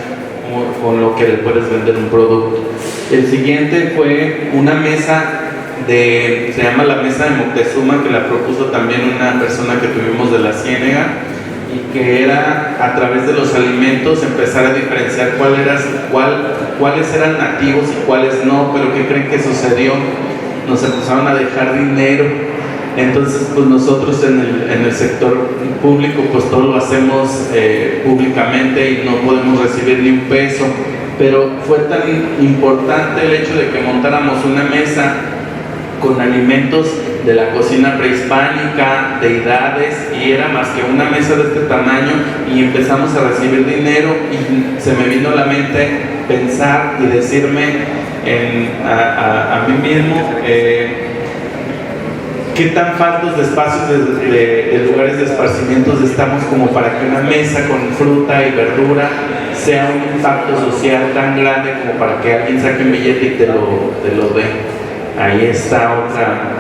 con lo que le puedes vender un producto. El siguiente fue una mesa se llama la mesa de Moctezuma, que la propuso también una persona que tuvimos de la Ciénega, y que era a través de los alimentos empezar a diferenciar cuáles eran nativos y cuáles no. Pero ¿qué creen que sucedió? Nos empezaron a dejar dinero. Entonces pues nosotros en el sector público pues todo lo hacemos públicamente y no podemos recibir ni un peso, pero fue tan importante el hecho de que montáramos una mesa con alimentos de la cocina prehispánica, deidades, y era más que una mesa de este tamaño, y empezamos a recibir dinero, y se me vino a la mente pensar y decirme a mí mismo qué tan faltos de espacios de lugares de esparcimientos estamos como para que una mesa con fruta y verdura sea un impacto social tan grande como para que alguien saque un billete y te lo dé. Ahí está otra.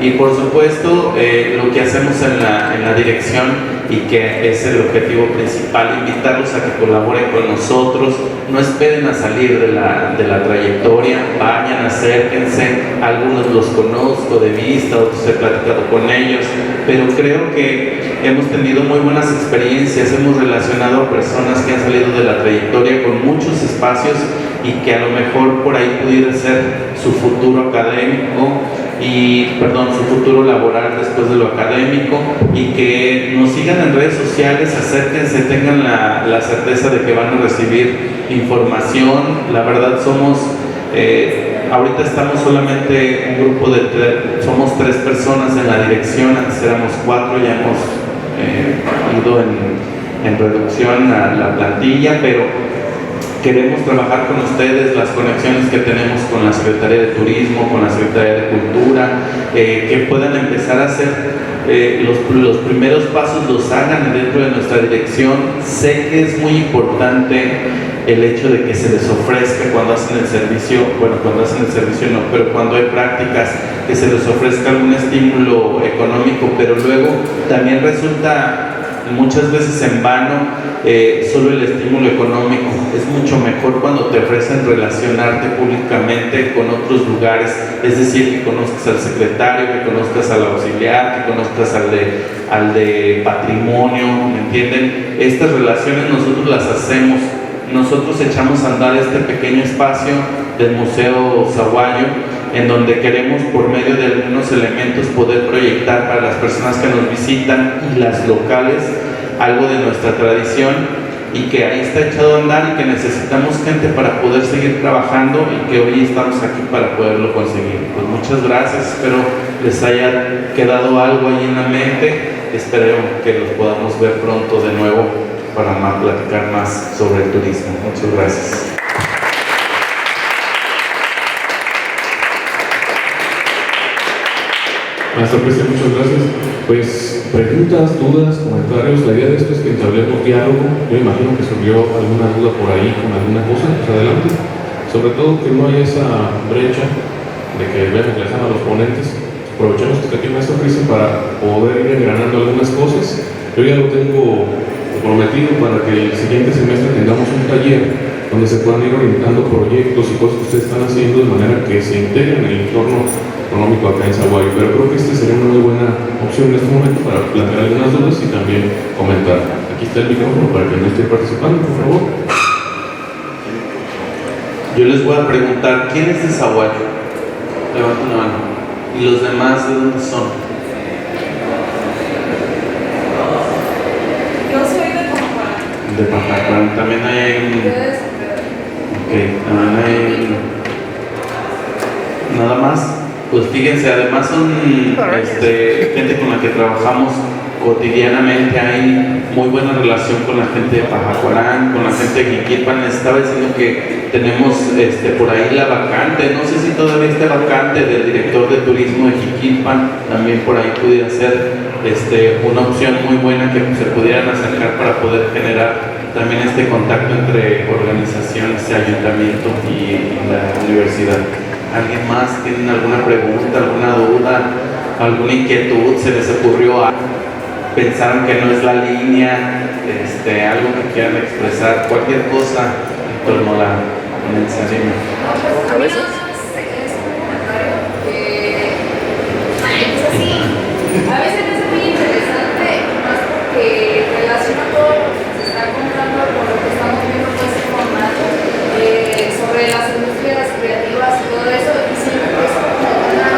Y por supuesto, lo que hacemos en la dirección, y que es el objetivo principal, invitarlos a que colaboren con nosotros. No esperen a salir de la trayectoria, vayan, acérquense. Algunos los conozco de vista, otros he platicado con ellos, pero creo que hemos tenido muy buenas experiencias. Hemos relacionado a personas que han salido de la trayectoria con muchos espacios, y que a lo mejor por ahí pudiera ser su futuro académico, su futuro laboral después de lo académico, y que nos sigan en redes sociales, acérquense, tengan la certeza de que van a recibir información. La verdad ahorita estamos solamente un grupo somos 3 personas en la dirección, antes éramos 4, ya hemos ido en reducción a la plantilla, pero queremos trabajar con ustedes, las conexiones que tenemos con la Secretaría de Turismo, con la Secretaría de Cultura, que puedan empezar a hacer los primeros pasos, los hagan dentro de nuestra dirección. Sé que es muy importante el hecho de que se les ofrezca cuando hacen el servicio, no, pero cuando hay prácticas, que se les ofrezca algún estímulo económico, pero luego también resulta muchas veces en vano solo el estímulo económico. Es mucho mejor cuando te ofrecen relacionarte públicamente con otros lugares, es decir, que conozcas al secretario, que conozcas al auxiliar, que conozcas al de patrimonio, ¿me entienden? Estas relaciones nosotros las hacemos. Nosotros echamos a andar este pequeño espacio del Museo Sahuayo, en donde queremos, por medio de algunos elementos, poder proyectar para las personas que nos visitan y las locales algo de nuestra tradición, y que ahí está echado a andar, y que necesitamos gente para poder seguir trabajando, y que hoy estamos aquí para poderlo conseguir. Pues muchas gracias, espero les haya quedado algo ahí en la mente. Espero que los podamos ver pronto de nuevo para platicar más sobre el turismo. Muchas gracias. Maestro Cristian, muchas gracias. Pues preguntas, dudas, comentarios. La idea de esto es que entablemos diálogo. Yo imagino que surgió alguna duda por ahí con alguna cosa, pues adelante. Sobre todo que no haya esa brecha de que vemos que están a los ponentes. Aprovechemos que está aquí el maestro Cristian para poder ir engranando algunas cosas. Yo ya lo tengo prometido para que el siguiente semestre tengamos un taller donde se puedan ir orientando proyectos y cosas que ustedes están haciendo de manera que se integren en el entorno económico acá en Sahuayo. Pero creo que sería una muy buena opción en este momento para plantear algunas dudas y también comentar. Aquí está el micrófono para que no esté participando, por favor. Yo les voy a preguntar, ¿quién es de Sahuayo? Levanten la mano. ¿Y los demás de dónde son? Yo soy de Pampara. De Pampara. También hay Yo de San Pedro. Ok, también hay Pues fíjense, además son gente con la que trabajamos cotidianamente, hay muy buena relación con la gente de Pajacuarán, con la gente de Jiquilpan. Les estaba diciendo que tenemos por ahí la vacante, no sé si todavía está vacante del director de turismo de Jiquilpan, también por ahí pudiera ser una opción muy buena que se pudieran acercar para poder generar también este contacto entre organizaciones, ayuntamiento y la universidad. ¿Alguien más tiene alguna pregunta, alguna duda, alguna inquietud? ¿Se les ocurrió algo? ¿Pensaron que no es la línea? ¿Algo que quieran expresar? Cualquier cosa en torno a la mensaje. A veces es un comentario que es así. A veces es muy interesante, más porque relaciona todo lo que se está contando con lo que estamos viendo pues con Nacho, sobre las industrias creativas y todo eso, y siempre es como una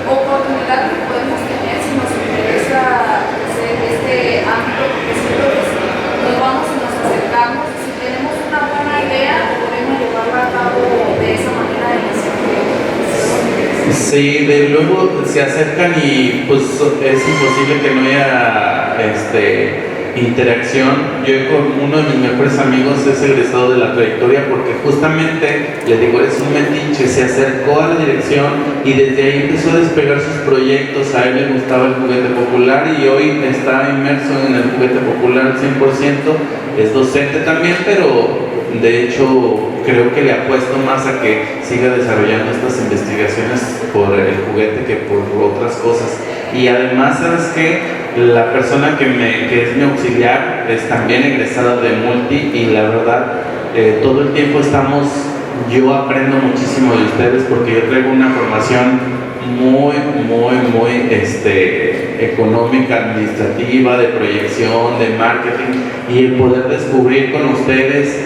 oportunidad que podemos tener si nos interesa este ámbito, porque siempre nos vamos y nos acercamos, y si tenemos una buena idea podemos llevarla a cabo de esa manera de iniciativa. Sí, de luego se acercan y pues es imposible que no haya interacción. Yo con uno de mis mejores amigos es egresado de la trayectoria porque justamente, le digo, es un metiche, se acercó a la dirección y desde ahí empezó a despegar sus proyectos. A él le gustaba el juguete popular y hoy está inmerso en el juguete popular al 100%, es docente también, pero de hecho creo que le apuesto más a que siga desarrollando estas investigaciones por el juguete que por otras cosas. Y además, ¿sabes qué? La persona que es mi auxiliar es también egresada de Multi y la verdad todo el tiempo yo aprendo muchísimo de ustedes porque yo traigo una formación muy económica, administrativa, de proyección, de marketing, y el poder descubrir con ustedes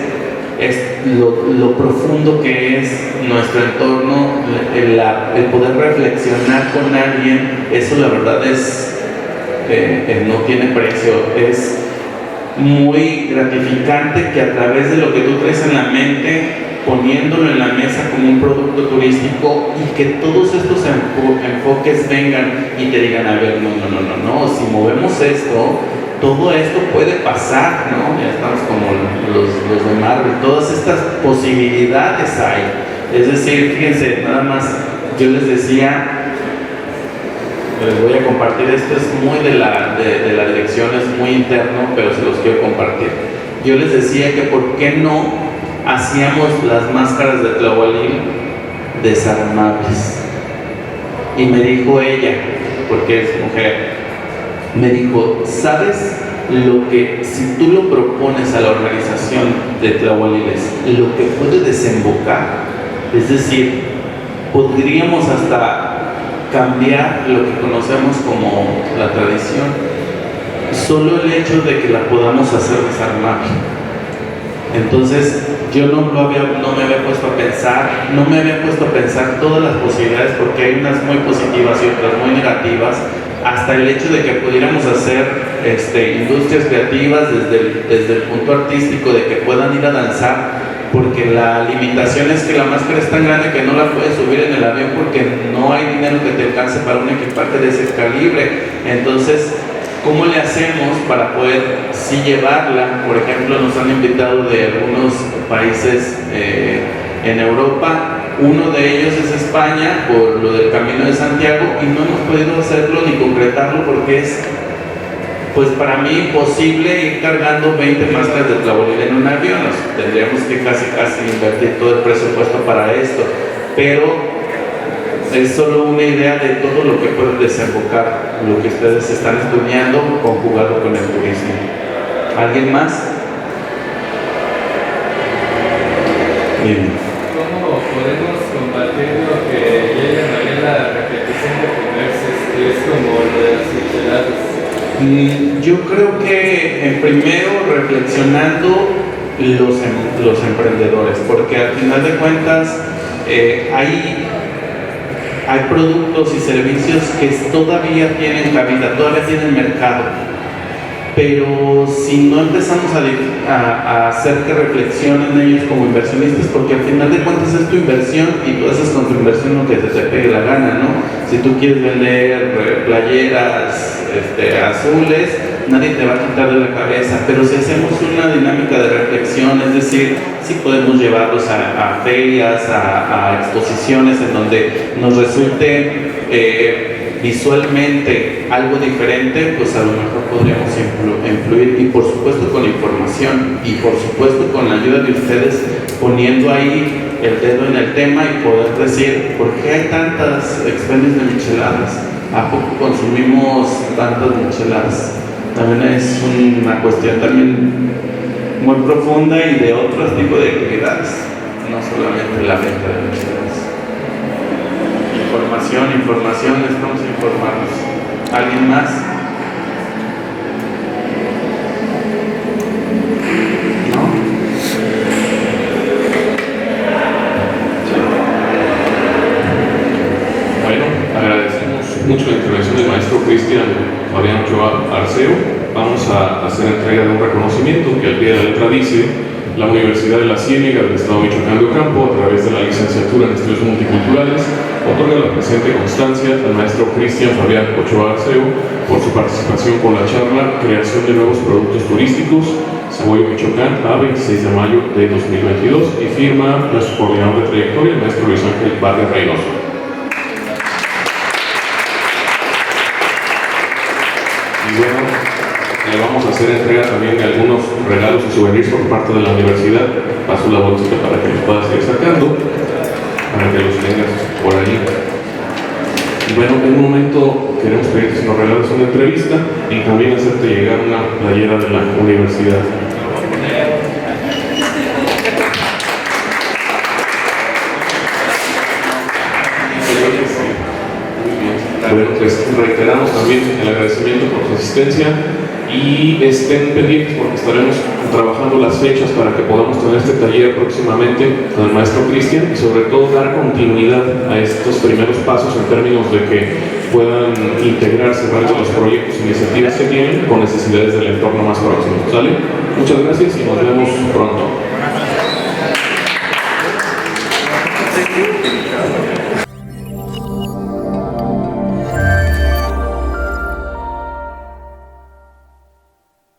lo profundo que es nuestro entorno, el poder reflexionar con alguien, eso la verdad no tiene precio. Es muy gratificante que a través de lo que tú traes en la mente, poniéndolo en la mesa como un producto turístico, y que todos estos enfoques vengan y te digan, a ver, no, si movemos esto, todo esto puede pasar, ¿no? Ya estamos como los de Marvel, todas estas posibilidades hay. Es decir, fíjense, nada más, yo les decía, les voy a compartir, esto es muy de la dirección, es muy interno, pero se los quiero compartir. Yo les decía que por qué no hacíamos las máscaras de Tlahualil desarmables. Y me dijo ella, porque es mujer, me dijo, ¿sabes lo que, si tú lo propones a la organización de Tlahualiles, lo que puede desembocar? Es decir, podríamos hasta cambiar lo que conocemos como la tradición, solo el hecho de que la podamos hacer desarmable. Entonces yo no me había puesto a pensar todas las posibilidades, porque hay unas muy positivas y otras muy negativas, hasta el hecho de que pudiéramos hacer industrias creativas desde el punto artístico, de que puedan ir a danzar, porque la limitación es que la máscara es tan grande que no la puedes subir en el avión porque no hay dinero que te alcance para un equipaje de ese calibre. Entonces, ¿cómo le hacemos para poder sí llevarla? Por ejemplo, nos han invitado de algunos países en Europa. Uno de ellos es España, por lo del Camino de Santiago, y no hemos podido hacerlo ni concretarlo porque es, pues para mí, imposible ir cargando 20 máscaras de Tlahualil en un avión. Tendríamos que casi invertir todo el presupuesto para esto, pero es solo una idea de todo lo que puede desembocar lo que ustedes están estudiando conjugado con el turismo. ¿Alguien más? Bien. ¿Cómo podemos combatir lo que ya llamaría la repetición de comercios, que es como lo de las micheladas? Yo creo que primero reflexionando los emprendedores, porque al final de cuentas hay productos y servicios que todavía tienen cabida, todavía tienen mercado, pero si no empezamos a hacer que reflexionen ellos como inversionistas, porque al final de cuentas es tu inversión y tú haces con tu inversión lo que se te pegue la gana, ¿no? Si tú quieres vender playeras azules, nadie te va a quitar de la cabeza, pero si hacemos una dinámica de reflexión, es decir, si podemos llevarlos a ferias, a exposiciones en donde nos resulte visualmente algo diferente, pues a lo mejor podríamos influir, y por supuesto con información y por supuesto con la ayuda de ustedes, poniendo ahí el dedo en el tema y poder decir ¿por qué hay tantas expendios de micheladas? ¿A poco consumimos tantas micheladas? También es una cuestión también muy profunda y de otro tipo de actividades, no solamente la venta de micheladas. Información, necesitamos informarnos. ¿Alguien más? ¿No? Bueno, agradecemos mucho la intervención del maestro Cristian Fabián Ochoa Arceo. Vamos a hacer entrega de un reconocimiento que al pie de la letra dice: la Universidad de la Ciénega del Estado de Michoacán de Ocampo, a través de la licenciatura en Estudios Multiculturales, otorga la presente constancia al maestro Cristian Fabián Ochoa Arceo por su participación con la charla Creación de nuevos productos turísticos, Cebollo, Michoacán, a 26 de mayo de 2022, y firma nuestro coordinador de trayectoria, el maestro Luis Ángel Vargas Reynoso. Y bueno, le vamos a hacer entrega también de algunos regalos y souvenirs por parte de la universidad. Paso la bolsita para que los puedas ir sacando, para que los tengas por ahí. Y bueno, en un momento queremos pedirte si nos regalas una entrevista y también hacerte llegar una playera de la universidad. Bueno, pues reiteramos también el agradecimiento por su asistencia y estén pendientes porque estaremos trabajando las fechas para que podamos tener este taller próximamente con el maestro Cristian y sobre todo dar continuidad a estos primeros pasos en términos de que puedan integrarse varios de los proyectos e iniciativas que tienen con necesidades del entorno más próximo. ¿Sale? Muchas gracias y nos vemos pronto.